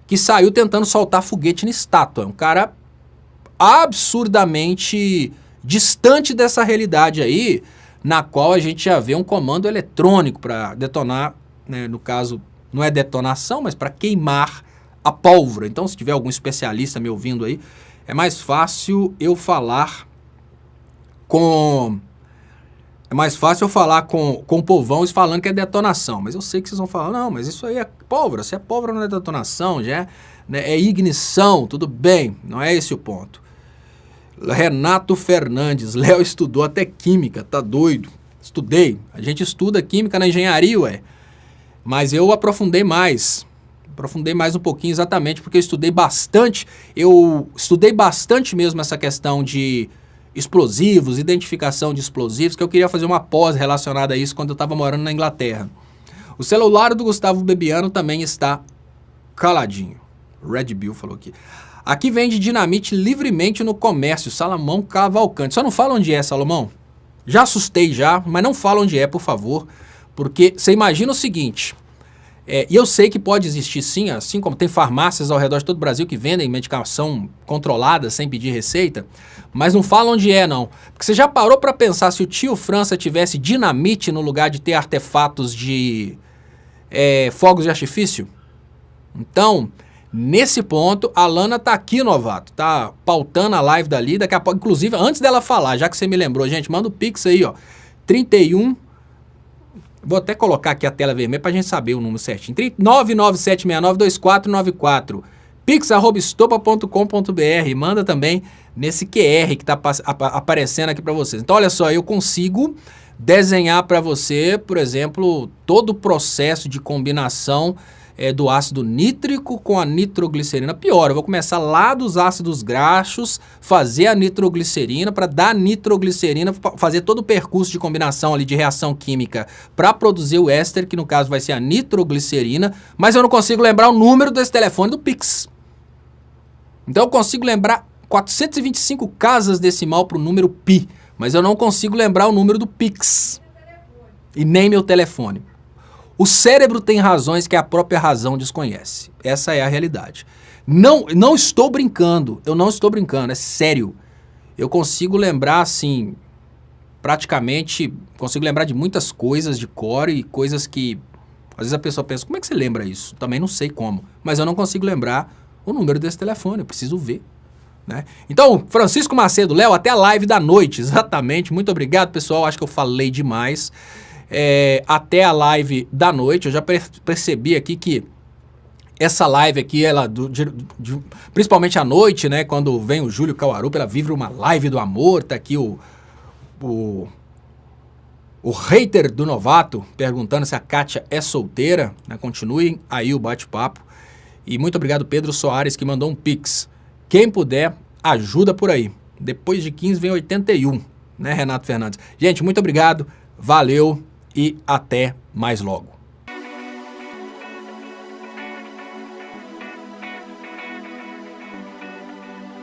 que saiu tentando soltar foguete na estátua. Um cara absurdamente distante dessa realidade aí, na qual a gente já vê um comando eletrônico para detonar, né, no caso, não é detonação, mas para queimar a pólvora. Então, se tiver algum especialista me ouvindo aí, é mais fácil eu falar com o povão falando que é detonação. Mas eu sei que vocês vão falar, não, mas isso aí é pólvora. Se é pólvora não é detonação, já é ignição, tudo bem. Não é esse o ponto. Renato Fernandes, Léo estudou até química, tá doido. Estudei. A gente estuda química na engenharia, ué. Mas eu aprofundei mais um pouquinho, exatamente porque eu estudei bastante mesmo essa questão de explosivos, identificação de explosivos, que eu queria fazer uma pós relacionada a isso quando eu estava morando na Inglaterra. O celular do Gustavo Bebiano também está caladinho. Red Bill falou aqui. Aqui vende dinamite livremente no comércio, Salomão Cavalcante. Só não fala onde é, Salomão. Já assustei já, mas não fala onde é, por favor. Porque você imagina o seguinte, e eu sei que pode existir sim, assim como tem farmácias ao redor de todo o Brasil que vendem medicação controlada sem pedir receita, mas não fala onde é não. Porque você já parou para pensar se o tio França tivesse dinamite no lugar de ter artefatos de fogos de artifício? Então, nesse ponto, a Lana tá aqui, novato, tá pautando a live dali, daqui a pouco, inclusive, antes dela falar, já que você me lembrou, gente, manda o Pix aí, ó, 31, vou até colocar aqui a tela vermelha pra gente saber o número certinho, 997692494, pix@estopa.com.br, manda também nesse QR que tá aparecendo aqui pra vocês. Então, olha só, eu consigo desenhar pra você, por exemplo, todo o processo de combinação do ácido nítrico com a nitroglicerina. Pior, eu vou começar lá dos ácidos graxos, fazer a nitroglicerina, para dar nitroglicerina, fazer todo o percurso de combinação ali de reação química para produzir o éster, que no caso vai ser a nitroglicerina, mas eu não consigo lembrar o número desse telefone do Pix. Então eu consigo lembrar 425 casas decimal para o número pi, mas eu não consigo lembrar o número do Pix. E nem meu telefone. O cérebro tem razões que a própria razão desconhece. Essa é a realidade. Não estou brincando, eu não estou brincando, é sério. Eu consigo lembrar, assim, praticamente, consigo lembrar de muitas coisas de cor e coisas que, às vezes a pessoa pensa, como é que você lembra isso? Também não sei como, mas eu não consigo lembrar o número desse telefone, eu preciso ver. Né? Então, Francisco Macedo, Léo, até a live da noite, exatamente. Muito obrigado, pessoal, acho que eu falei demais. Até a live da noite, eu já percebi aqui que essa live aqui, ela principalmente à noite, né, quando vem o Júlio Kawarupa, ela vive uma live do amor, tá aqui o hater do novato perguntando se a Kátia é solteira, né, continuem aí o bate-papo, e muito obrigado Pedro Soares que mandou um Pix, quem puder, ajuda por aí, depois de 15 vem 81, né, Renato Fernandes, gente, muito obrigado, valeu, e até mais logo.